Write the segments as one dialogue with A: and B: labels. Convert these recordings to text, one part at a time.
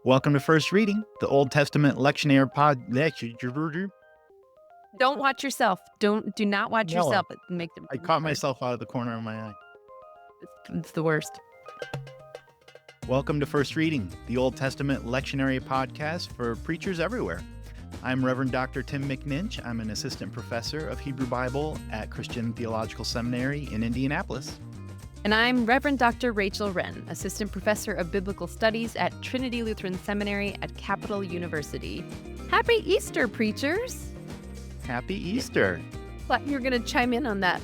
A: Welcome to First Reading, the Old Testament lectionary pod.
B: Don't watch yourself. Do not watch
A: No,
B: yourself. It make them
A: I
B: really
A: caught
B: hard.
A: myself out of the corner of my eye.
B: It's the worst.
A: Welcome to First Reading, the Old Testament lectionary podcast for preachers everywhere. I'm Reverend Dr. Tim McNinch. I'm an assistant professor of Hebrew Bible at Christian Theological Seminary in Indianapolis.
B: And I'm Reverend Dr. Rachel Wren, Assistant Professor of Biblical Studies at Trinity Lutheran Seminary at Capital University. Happy Easter, preachers!
A: Happy Easter.
B: Thought you were going to chime in on that.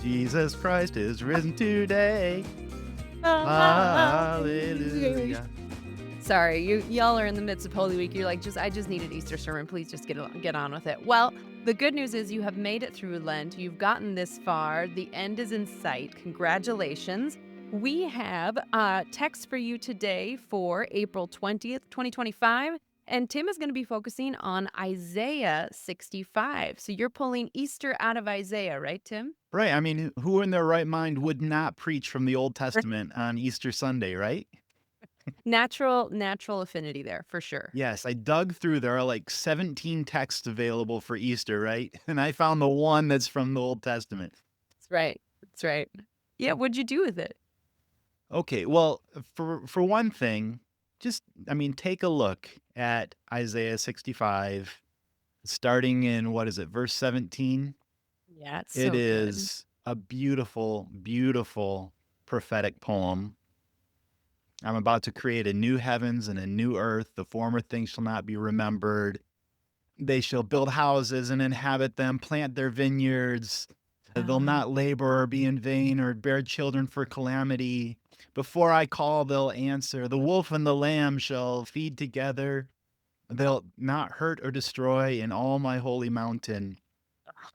A: Jesus Christ is risen today. Hallelujah.
B: Sorry, y'all are in the midst of Holy Week. You're like, I just need an Easter sermon. Please just get on with it. Well, the good news is you have made it through Lent. You've gotten this far. The end is in sight. Congratulations. We have a text for you today for April 20th, 2025. And Tim is going to be focusing on Isaiah 65. So you're pulling Easter out of Isaiah, right, Tim?
A: Right. I mean, who in their right mind would not preach from the Old Testament on Easter Sunday, right?
B: Natural affinity there, for sure.
A: Yes, I dug through. There are like 17 texts available for Easter, right? And I found the one that's from the Old Testament.
B: That's right. That's right. Yeah, what'd you do with it?
A: Okay, well, for one thing, take a look at Isaiah 65, starting in, verse 17.
B: Yeah, it's
A: It
B: so good.
A: is a beautiful, beautiful prophetic poem. I'm about to create a new heavens and a new earth. The former things shall not be remembered. They shall build houses and inhabit them, plant their vineyards. They'll not labor or be in vain or bear children for calamity. Before I call, they'll answer. The wolf and the lamb shall feed together. They'll not hurt or destroy in all my holy mountain,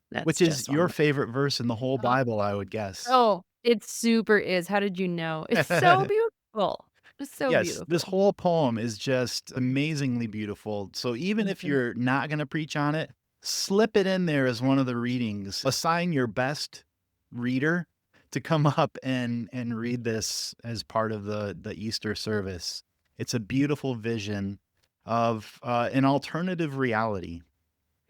B: That's
A: which is
B: just
A: your
B: wonderful.
A: favorite verse in the whole Bible, I would guess.
B: Oh, it super is. How did you know? It's so beautiful. It's so
A: Yes, this
B: beautiful.
A: whole poem is just amazingly beautiful. So even if
B: Mhm.
A: you're not going to preach on it, slip it in there as one of the readings. Assign your best reader to come up and read this as part of the Easter service. It's a beautiful vision of an alternative reality.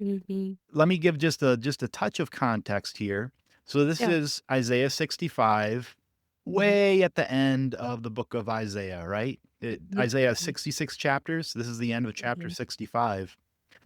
B: Mhm.
A: Let me give just a touch of context here. So this
B: Yeah.
A: is Isaiah 65,
B: Mhm.
A: way at the end of the book of Isaiah, right?
B: Yeah.
A: Isaiah has 66 chapters. This is the end of chapter
B: Mhm.
A: 65.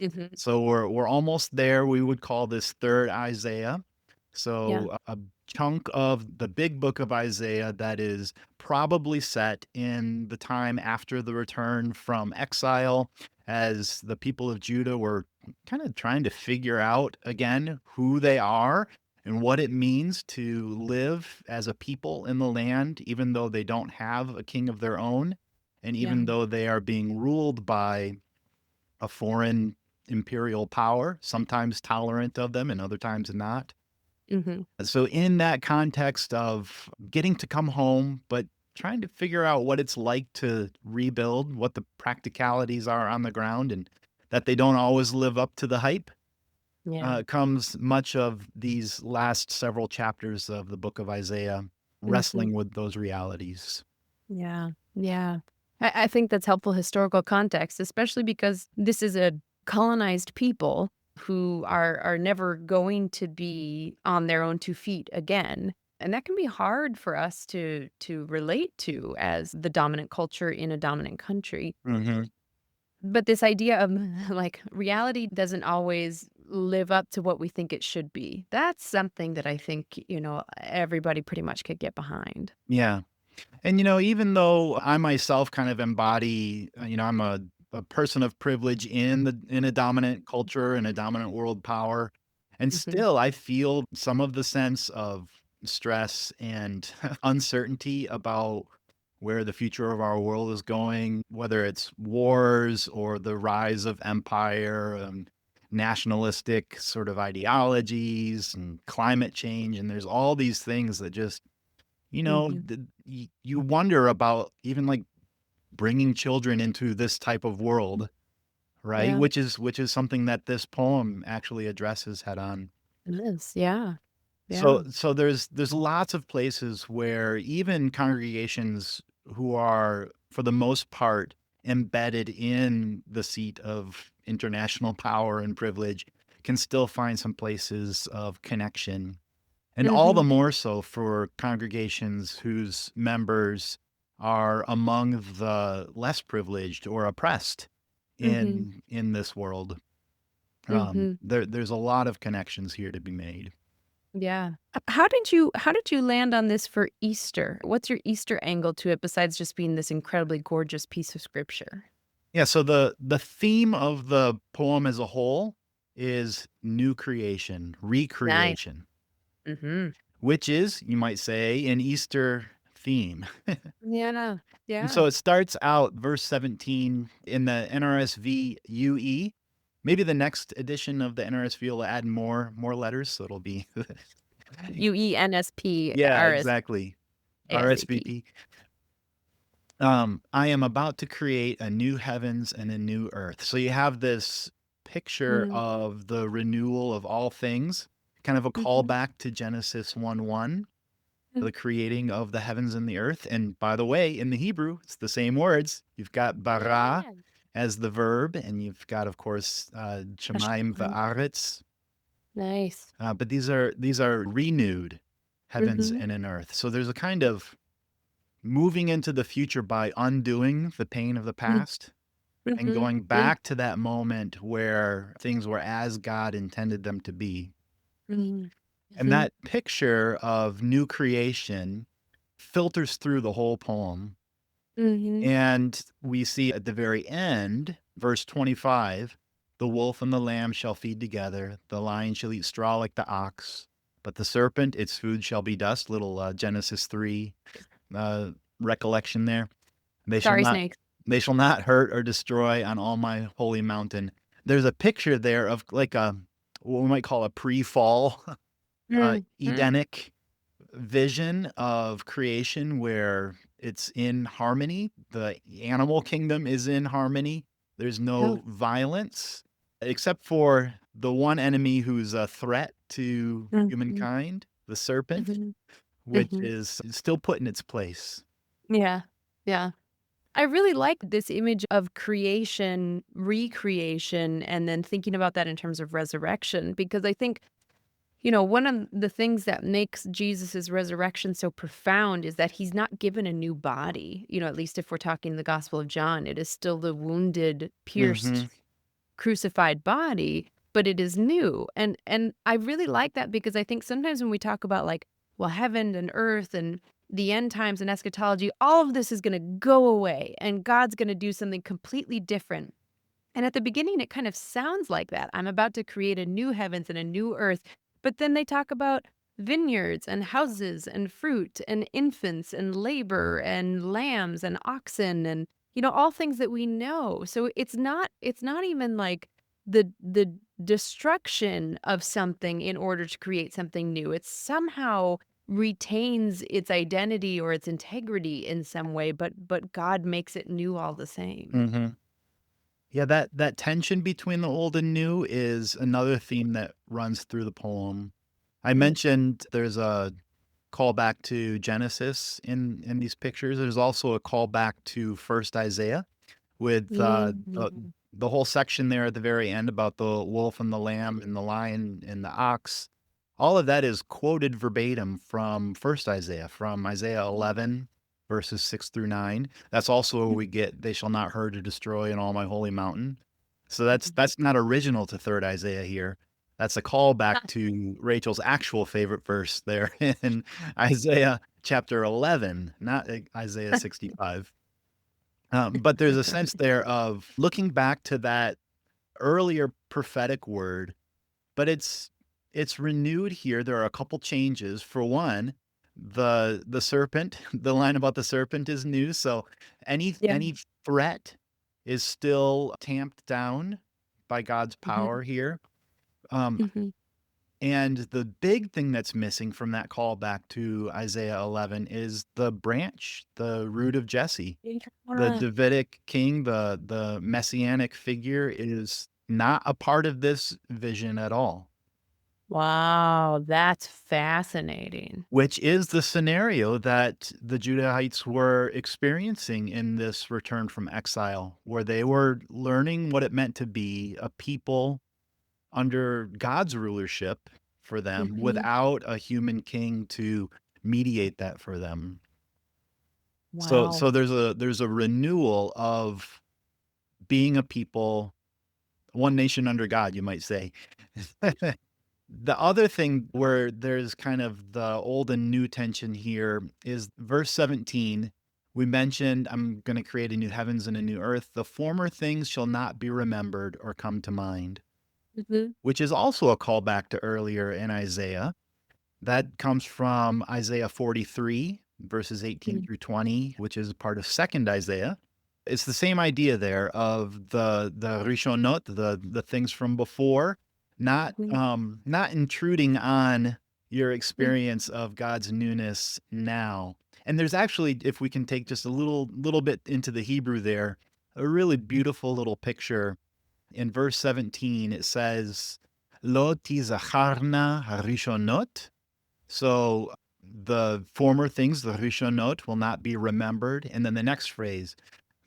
B: Mhm.
A: So we're almost there. We would call this third Isaiah.
B: Yeah.
A: So a chunk of the big book of Isaiah that is probably set in the time after the return from exile, as the people of Judah were kind of trying to figure out again who they are and what it means to live as a people in the land, even though they don't have a king of their own, and
B: Yeah.
A: even though they are being ruled by a foreign imperial power, sometimes tolerant of them and other times not.
B: Mhm.
A: So, in that context of getting to come home, but trying to figure out what it's like to rebuild, what the practicalities are on the ground, and that they don't always live up to the hype,
B: Yeah.
A: comes much of these last several chapters of the book of Isaiah
B: Mhm.
A: wrestling with those realities.
B: Yeah. Yeah. I think that's helpful historical context, especially because this is a colonized people who are never going to be on their own 2 feet again. And that can be hard for us to relate to as the dominant culture in a dominant country.
A: Mhm.
B: But this idea of, like, reality doesn't always live up to what we think it should be. That's something that I think, everybody pretty much could get behind.
A: Yeah. And, even though I myself kind of embody, I'm a person of privilege in a dominant culture and a dominant world power, and
B: Mhm.
A: still I feel some of the sense of stress and uncertainty about where the future of our world is going, whether it's wars or the rise of empire, nationalistic sort of ideologies and climate change, and there's all these things that just
B: Mhm.
A: you wonder about even, like, bringing children into this type of world, right?
B: Yeah,
A: Which is something that this poem actually addresses head on.
B: it is. Yeah.
A: So
B: Yeah.
A: so there's lots of places where even congregations who are, for the most part, embedded in the seat of international power and privilege can still find some places of connection. And all the
B: Mhm.
A: more so for congregations whose members are among the less privileged or oppressed
B: Mhm.
A: in this world.
B: Mhm.
A: There's a lot of connections here to be made.
B: Yeah. How did you land on this for Easter? What's your Easter angle to it besides just being this incredibly gorgeous piece of scripture?
A: Yeah, so the theme of the poem as a whole is new creation,
B: Nice.
A: recreation,
B: Mhm.
A: which is, you might say, an Easter theme.
B: Yeah, no.
A: And
B: Yeah.
A: so it starts out verse 17 in the NRSV UE. Maybe the next edition of the NRSV will add more letters, so it'll be yeah,
B: UENSP
A: exactly.
B: ASAP.
A: RSVP. I am about to create a new heavens and a new earth. So you have this picture
B: Mhm.
A: of the renewal of all things, kind of a
B: Mhm.
A: callback to Genesis 1:1,
B: Mhm.
A: the creating of the heavens and the earth. And by the way, in the Hebrew, it's the same words. You've got bara
B: Yeah.
A: as the verb, and you've got, of course, shemaim
B: Hashemite.
A: va'aretz.
B: Nice.
A: But these are renewed heavens
B: Mhm.
A: and an earth. So there's a kind of moving into the future by undoing the pain of the
B: Mhm.
A: past and
B: Mhm.
A: going
B: Mhm.
A: back to that moment where things were as God intended them to be.
B: Mhm.
A: And
B: Mhm.
A: that picture of new creation filters through the whole poem.
B: Mhm.
A: And we see at the very end, verse 25, the wolf and the lamb shall feed together, the lion shall eat straw like the ox, but the serpent, its food shall be dust. Little Genesis 3 uh, recollection there. They shall
B: Sorry,
A: not
B: snakes.
A: they shall not hurt or destroy on all my holy mountain. There's a picture there of like a what we might call a pre-fall
B: Mm. Mm.
A: Edenic vision of creation where it's in harmony. The animal kingdom is in harmony. There's
B: Oh.
A: no violence except for the one enemy who's a threat to
B: Mhm.
A: humankind, the serpent,
B: Mhm.
A: which
B: Mhm.
A: is still put in its place.
B: Yeah. Yeah. I really like this image of creation, recreation, and then thinking about that in terms of resurrection, because I think, one of the things that makes Jesus's resurrection so profound is that he's not given a new body. At least if we're talking the Gospel of John, it is still the wounded, pierced,
A: Mhm.
B: crucified body, but it is new. And I really like that because I think sometimes when we talk about like, well, heaven and earth and the end times and eschatology, all of this is going to go away and God's going to do something completely different. And at the beginning, it kind of sounds like that. I'm about to create a new heavens and a new earth. But then they talk about vineyards and houses and fruit and infants and labor and lambs and oxen and all things that we know. So it's not even like the destruction of something in order to create something new. It somehow retains its identity or its integrity in some way, but God makes it new all the same.
A: Mhm. Yeah, that tension between the old and new is another theme that runs through the poem. I
B: Mm.
A: mentioned there's a callback to Genesis in these pictures. There's also a callback to First Isaiah with
B: Mhm.
A: the whole section there at the very end about the wolf and the lamb and the lion and the ox. All of that is quoted verbatim from First Isaiah, from Isaiah 11 verses 6 through 9. That's also where we get "They shall not hurt or destroy in all my holy mountain." So that's not original to Third Isaiah here. That's a callback to Rachel's actual favorite verse there in Isaiah chapter 11, not Isaiah 65. But there's a sense there of looking back to that earlier prophetic word, but it's renewed here. There are a couple changes. For one, the serpent, the line about the serpent is new. So
B: Yeah.
A: any threat is still tamped down by God's
B: Mhm.
A: power here. Um,
B: Mhm.
A: and the big thing that's missing from that callback to Isaiah 11 is the branch, the root of Jesse. The
B: Yeah.
A: Davidic king, the messianic figure is not a part of this vision at all.
B: Wow, that's fascinating.
A: which is the scenario that the Judahites were experiencing in this return from exile, where they were learning what it meant to be a people under God's rulership for them
B: Mhm.
A: without a human king to mediate that for them. So
B: Wow.
A: there's a renewal of being a people, one nation under God, you might say. The other thing where there's kind of the old and new tension here is verse 17. We mentioned, I'm going to create a new heavens and a new earth. The former things shall not be remembered or come to mind,
B: Mhm.
A: which is also a callback to earlier in Isaiah. That comes from Isaiah 43, verses 18
B: Mm,
A: through 20, which is part of second Isaiah. It's the same idea there of the rishonot, the things from before,
B: mhm,
A: not intruding on your
B: mm,
A: experience of God's newness now. And there's actually, if we can take just a little bit into the Hebrew there, a really beautiful little picture. In verse 17, it says, Lo tizacharna harishonot. So the former things, the rishonot, will not be remembered. And then the next phrase,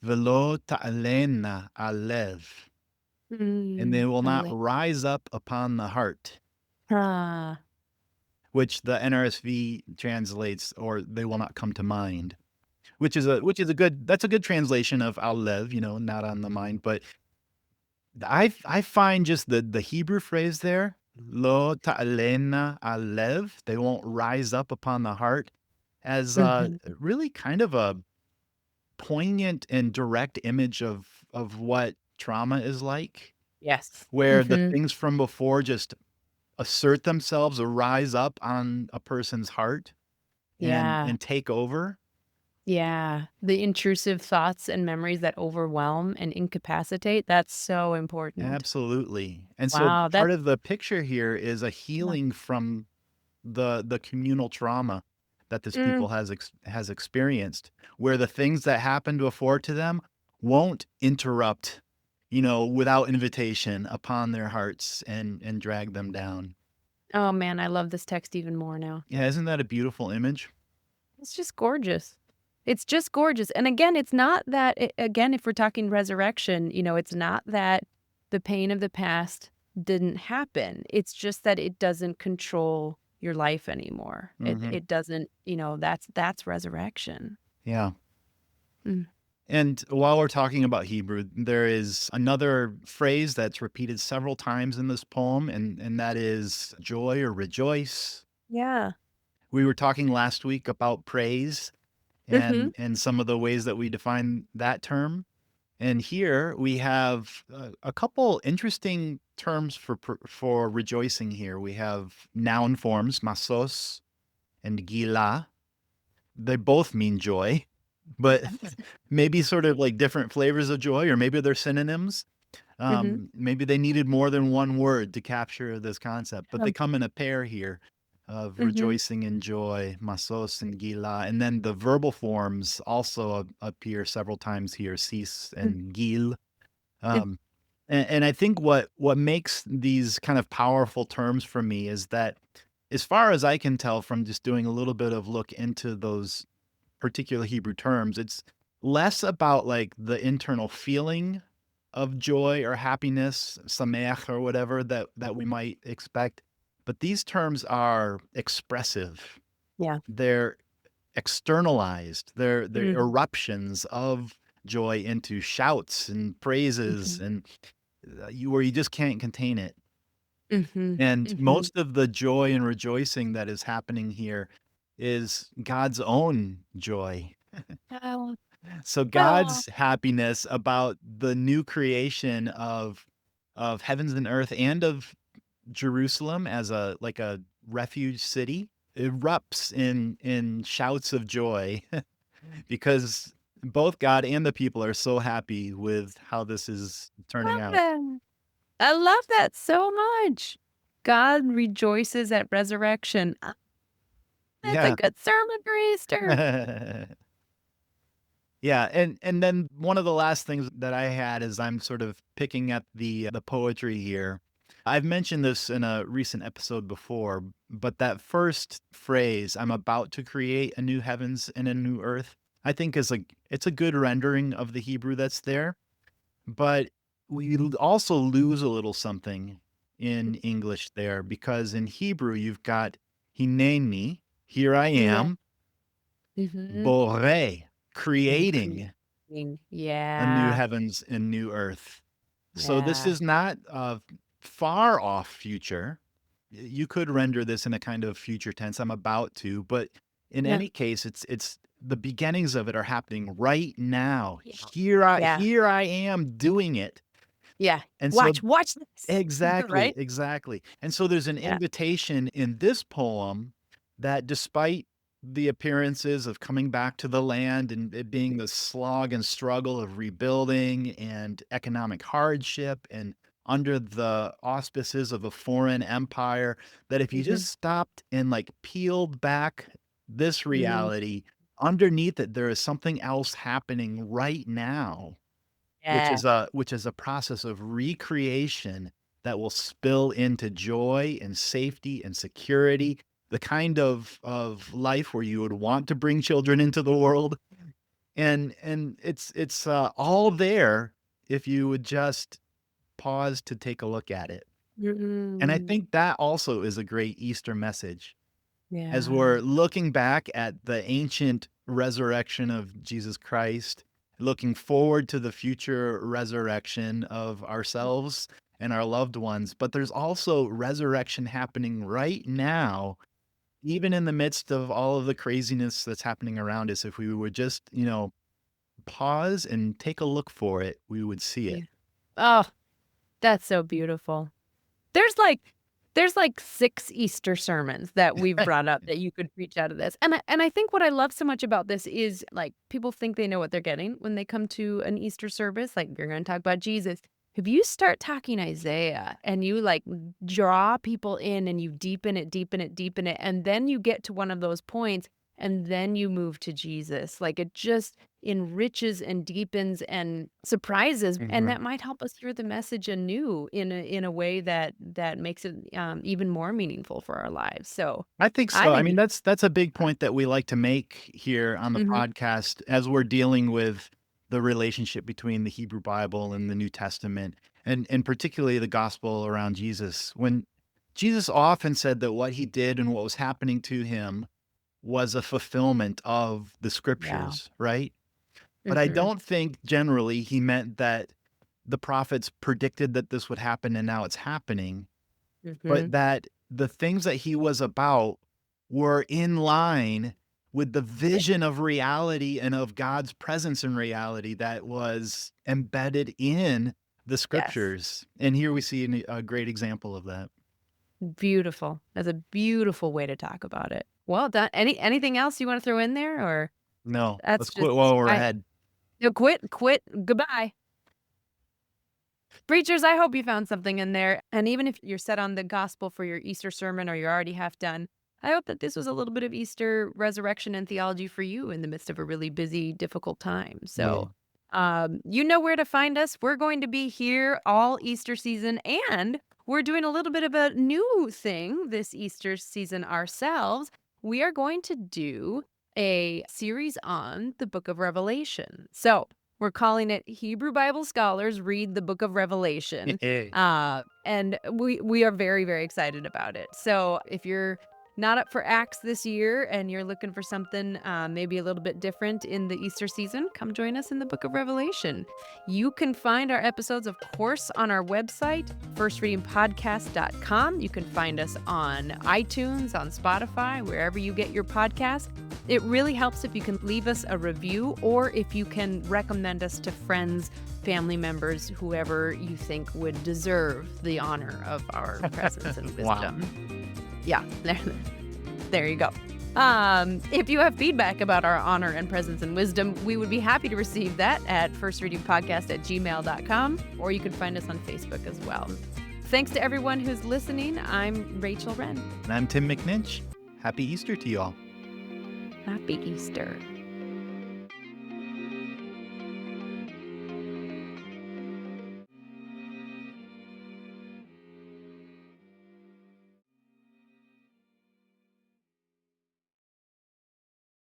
A: velo ta'alena alev, and they will not
B: Ale
A: rise up upon the heart,
B: ah,
A: which the NRSV translates, or they will not come to mind, which is a good, that's a good translation of alev, not on the mind. But I find just the Hebrew phrase there, lo ta'alena alev, they won't rise up upon the heart, as
B: mhm,
A: really kind of a poignant and direct image of what trauma is like,
B: yes.
A: where the
B: Mhm.
A: things from before just assert themselves or rise up on a person's heart and
B: Yeah,
A: take over.
B: yeah. The intrusive thoughts and memories that overwhelm and incapacitate, that's so important.
A: Absolutely. And so
B: Wow,
A: part
B: that's
A: of the picture here is a
B: yeah.
A: healing from the communal trauma that this
B: Mm,
A: people has experienced, where the things that happened before to them won't interrupt, without invitation upon their hearts and drag them down.
B: oh, man, I love this text even more now.
A: Yeah, isn't that a beautiful image?
B: It's just gorgeous. It's just gorgeous, and again, it's not that again, if we're talking resurrection, it's not that the pain of the past didn't happen, it's just that it doesn't control your life anymore. It
A: Mhm.
B: it doesn't that's resurrection.
A: Yeah.
B: Mm.
A: And while we're talking about Hebrew, there is another phrase that's repeated several times in this poem, and that is joy or rejoice.
B: Yeah.
A: We were talking last week about praise
B: Mhm.
A: and some of the ways that we define that term. And here we have a couple interesting terms for rejoicing here. We have noun forms, masos and gila. They both mean joy, but maybe sort of like different flavors of joy, or maybe they're synonyms.
B: Mhm.
A: Maybe they needed more than one word to capture this concept, but they
B: Um,
A: come in a pair here of
B: mhm.
A: rejoicing and joy, masos and gila. And then the verbal forms also appear several times here, sis
B: Mm.
A: and gil.
B: Mm.
A: Um, and I think what makes these kind of powerful terms for me is that, as far as I can tell from just doing a little bit of look into those particular Hebrew terms, it's less about like the internal feeling of joy or happiness, sameach or whatever that we might expect, but these terms are expressive.
B: Yeah.
A: They're externalized. They're
B: Mm.
A: eruptions of joy into shouts and praises
B: Mhm.
A: and where you just can't contain it.
B: Mhm.
A: And
B: Mhm.
A: most of the joy and rejoicing that is happening here is God's own joy.
B: Oh,
A: So
B: oh.
A: God's happiness about the new creation of heavens and earth and of Jerusalem as a like a refuge city erupts in shouts of joy because both God and the people are so happy with how this is turning
B: Love
A: out.
B: that. I love that so much. God rejoices at resurrection. That's a
A: Yeah.
B: good sermon for Easter.
A: Yeah, and then one of the last things that I had as I'm sort of picking at the poetry here I've mentioned this in a recent episode before, but that first phrase, "I'm about to create a new heavens and a new earth," I think it's a good rendering of the Hebrew that's there, but we also lose a little something in English there because in Hebrew you've got "hineni," here I
B: Yeah.
A: am,
B: Mhm.
A: "boreh,"
B: And
A: creating
B: creating.
A: a new
B: Yeah.
A: heavens and new earth. So this
B: Yeah.
A: is not a far off future. You could render this in a kind of future tense, "I'm about to," but in
B: Yeah.
A: any case, it's the beginnings of it are happening right now.
B: Yeah. Yeah.
A: Here I am doing it.
B: Yeah.
A: And so
B: Watch this.
A: exactly,
B: Right?
A: exactly. And so there's an
B: Yeah.
A: invitation in this poem that despite the appearances of coming back to the land and it being the slog and struggle of rebuilding and economic hardship and under the auspices of a foreign empire, that if you
B: Mhm.
A: just stopped and like peeled back this
B: Mm.
A: reality, underneath it, there is something else happening right now
B: Yeah.
A: which is a process of recreation that will spill into joy and safety and security, the kind of life where you would want to bring children into the world, and it's all there if you would just pause to take a look at it. And I
B: Mm.
A: think that also is a great Easter message. As
B: Yeah.
A: we're looking back at the ancient resurrection of Jesus Christ, looking forward to the future resurrection of ourselves and our loved ones, but there's also resurrection happening right now, even in the midst of all of the craziness that's happening around us. If we would just, pause and take a look for it, we would see it.
B: Yeah. Oh, that's so beautiful. There's like there's like 6 Easter sermons that we've brought up that you could preach out of this, and I think what I love so much about this is, like, people think they know what they're getting when they come to an Easter service, like, you're gonna talk about Jesus. If you start talking Isaiah and you, like, draw people in and you deepen it, deepen it, deepen it, and then you get to one of those points, and then you move to Jesus, like, it just enriches and deepens and surprises, and
A: Right.
B: that might help us hear the message anew in a way that makes it, even more meaningful for our lives. So,
A: I think
B: I
A: so. I
B: think
A: mean,
B: it
A: that's a big point that we like to make here on the
B: Mhm.
A: podcast as we're dealing with the relationship between the Hebrew Bible and the New Testament, and particularly the gospel around Jesus. When Jesus often said that what he did and what was happening to him was a fulfillment of the
B: Yeah.
A: scriptures, right? But I
B: Mhm.
A: don't think generally he meant that the prophets predicted that this would happen and now it's happening, but
B: Mhm.
A: that the things that he was about were in line with the
B: Yeah.
A: vision of reality and of God's presence in reality that was embedded in the
B: Yes.
A: scriptures. And here we see a great example of that.
B: Beautiful. That's a beautiful way to talk about it. Well done. Anything else you wanna throw in there, or
A: No,
B: that's
A: let's quit
B: just
A: while we're
B: I
A: ahead.
B: no, quit, goodbye. Preachers, I hope you found something in there. And even if you're set on the gospel for your Easter sermon or you're already half done, I hope that this was a little bit of Easter resurrection and theology for you in the midst of a really busy, difficult time.
A: Yeah.
B: So, you know where to find us. We're going to be here all Easter season, and we're doing a little bit of a new thing this Easter season ourselves. We are going to do a series on the book of Revelation. So, we're calling it Hebrew Bible Scholars Read the Book of Revelation. And we are very, very excited about it. So if you're not up for Acts this year and you're looking for something maybe a little bit different in the Easter season, come join us in the Book of Revelation. You can find our episodes, of course, on our website, firstreadingpodcast.com. You can find us on iTunes, on Spotify, wherever you get your podcast. It really helps if you can leave us a review or if you can recommend us to friends, family members, whoever you think would deserve the honor of our presence and
A: Wow.
B: wisdom. Yeah, there you go. If you have feedback about our honor and presence and wisdom, we would be happy to receive that at firstreadingpodcast@gmail.com, or you can find us on Facebook as well. Thanks to everyone who's listening. I'm Rachel Wren.
A: And I'm Tim McNinch. Happy Easter to you all.
B: Happy Easter.